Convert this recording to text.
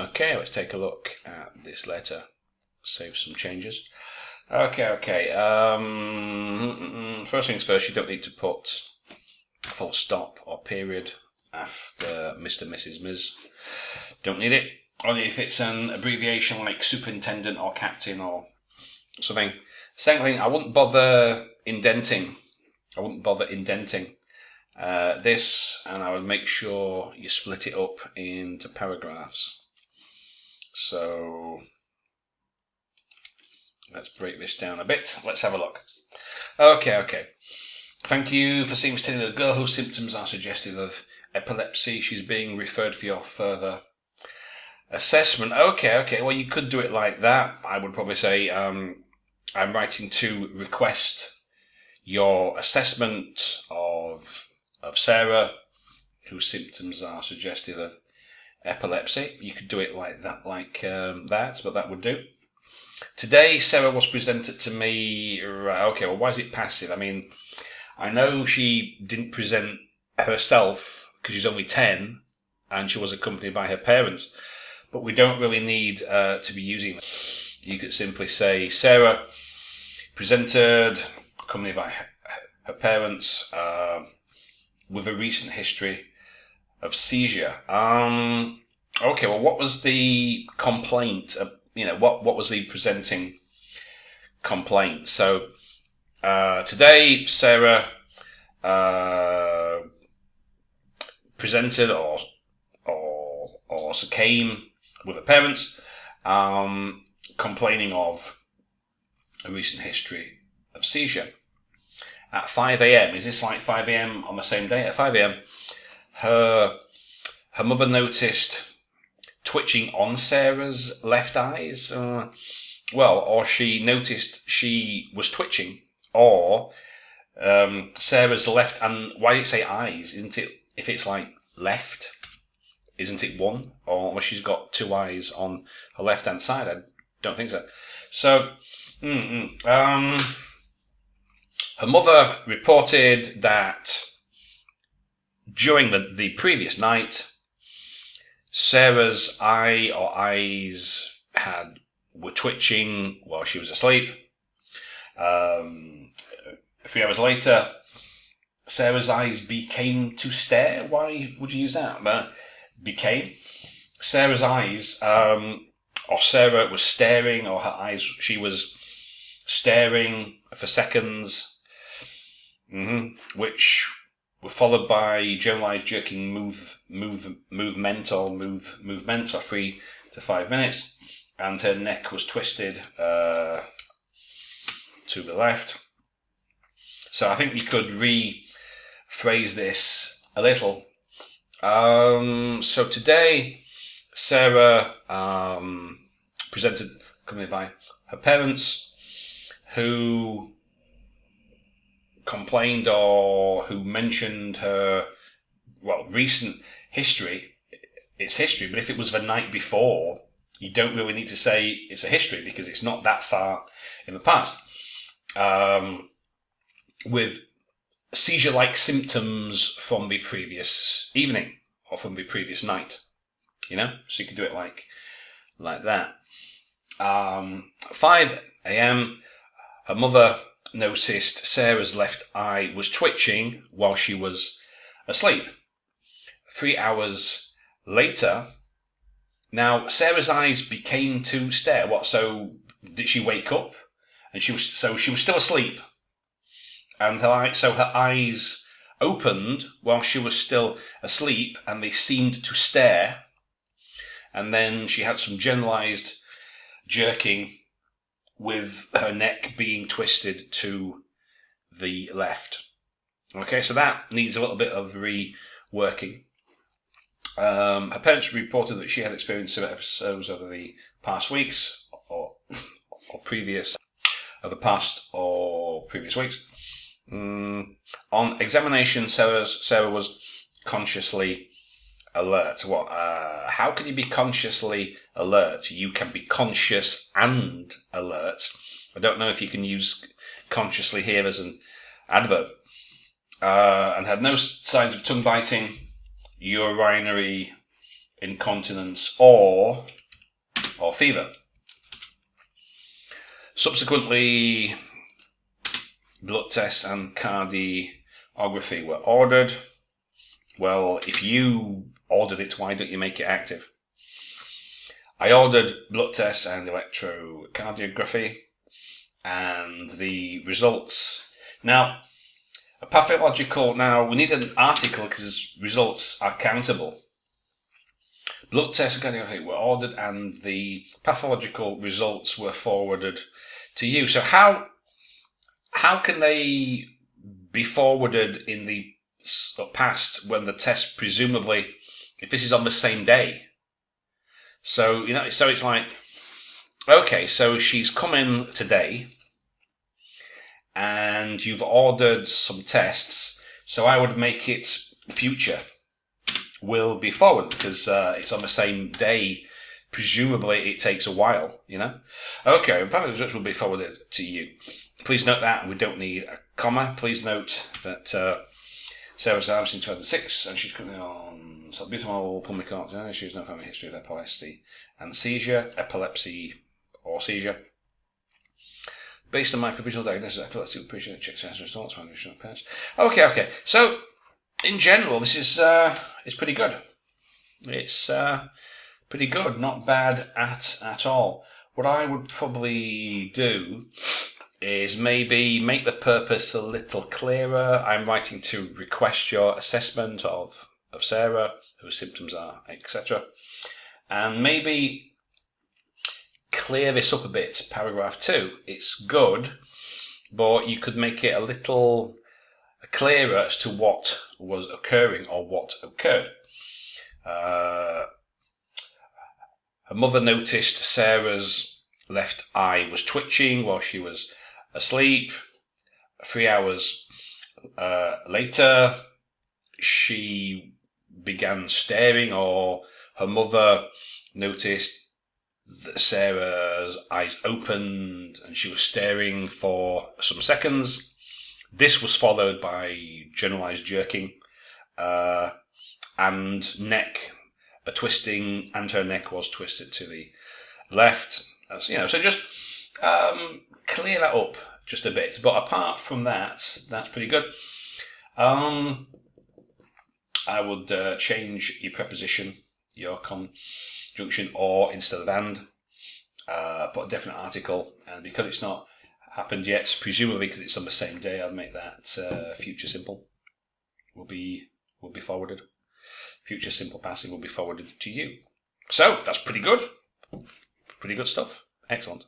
Okay, let's take a look at this letter. Save some changes. Okay. First things first, you don't need to put a full stop or period after Mr. Mrs. Ms. Don't need it. Only if it's an abbreviation like superintendent or captain or something. Second thing, I wouldn't bother indenting. This, and I would make sure you split it up into paragraphs. So let's break this down a bit. Let's have a look. Okay. Thank you for seeing to the girl whose symptoms are suggestive of epilepsy. She's being referred for your further assessment. Okay. Well, you could do it like that. I would probably say, I'm writing to request your assessment of Sarah, whose symptoms are suggestive of epilepsy. You could do it like that, but that would do. Today, Sarah was presented to me. Okay, well, why is it passive? I mean, I know she didn't present herself because she's only 10 and she was accompanied by her parents, but we don't really need to be using that. You could simply say, Sarah presented, accompanied by her parents, with a recent history of seizure. Okay, well, what was the complaint? What was the presenting complaint? So today, Sarah presented or came with her parents, complaining of a recent history of seizure. At 5 a.m. Is this like 5 a.m. on the same day? At 5 a.m. her mother noticed twitching on Sarah's left eyes. Or she noticed she was twitching, or Sarah's left, and why did it say eyes? Isn't it, if it's like left, isn't it one? Or she's got two eyes on her left hand side? I don't think so. So, her mother reported that during the previous night, Sarah's eyes were twitching while she was asleep. A few hours later, Sarah's eyes became to stare. Why would you use that? Became. Sarah's eyes, or Sarah was staring, or her eyes, she was staring for seconds, which were followed by generalized jerking movement for 3 to 5 minutes, and her neck was twisted to the left. So I think we could rephrase this a little. So today, Sarah presented, accompanied by her parents, who complained or who mentioned her, recent history. It's history, but if it was the night before, you don't really need to say it's a history because it's not that far in the past. With seizure-like symptoms from the previous evening or from the previous night, so you could do it like that. 5 a.m. her mother noticed Sarah's left eye was twitching while she was asleep. 3 hours later, now Sarah's eyes became to stare. So did she wake up? And she was still asleep, and her eyes opened while she was still asleep, and they seemed to stare. And then she had some generalized jerking, with her neck being twisted to the left. Okay, so that needs a little bit of reworking. Her parents reported that she had experienced some episodes over the past weeks or previous weeks. On examination, Sarah was consciously alert. How can you be consciously alert? You can be conscious and alert. I don't know if you can use consciously here as an adverb. And had no signs of tongue biting, urinary incontinence, or fever. Subsequently, blood tests and cardiography were ordered. Well, if you ordered it, why don't you make it active? I ordered blood tests and electrocardiography, and the results. Now, a pathological. Now, we need an article because results are countable. Blood tests and cardiography were ordered, and the pathological results were forwarded to you. So how can they be forwarded in the past when the test presumably, if this is on the same day? So so it's like, okay, so she's come in today, and you've ordered some tests. So I would make it future will be forwarded because it's on the same day. Presumably, it takes a while, Okay, the results will be forwarded to you. Please note that we don't need a comma. Please note that Sarah was diagnosed in 2006, and she's currently on salbutamol, pulmonary heart. She has no family history of epilepsy and seizure, epilepsy or seizure. Based on my provisional diagnosis of epilepsy, we appreciate check sense results. Okay. So, in general, this is it's pretty good. It's pretty good, not bad at all. What I would probably do is maybe make the purpose a little clearer. I'm writing to request your assessment of Sarah, whose symptoms are, etc. And maybe clear this up a bit. Paragraph 2. It's good, but you could make it a little clearer as to what was occurring or what occurred. Her mother noticed Sarah's left eye was twitching while she was asleep. 3 hours later, she began staring, or her mother noticed that Sarah's eyes opened and she was staring for some seconds. This was followed by generalized jerking and neck twisting, and her neck was twisted to the left. So just clear that up just a bit. But apart from that, that's pretty good. I would change your preposition, your conjunction, or instead of and. Put a definite article, and because it's not happened yet, presumably because it's on the same day, I'd make that future simple. Will be forwarded. Future simple passive will be forwarded to you. So that's pretty good. Pretty good stuff. Excellent.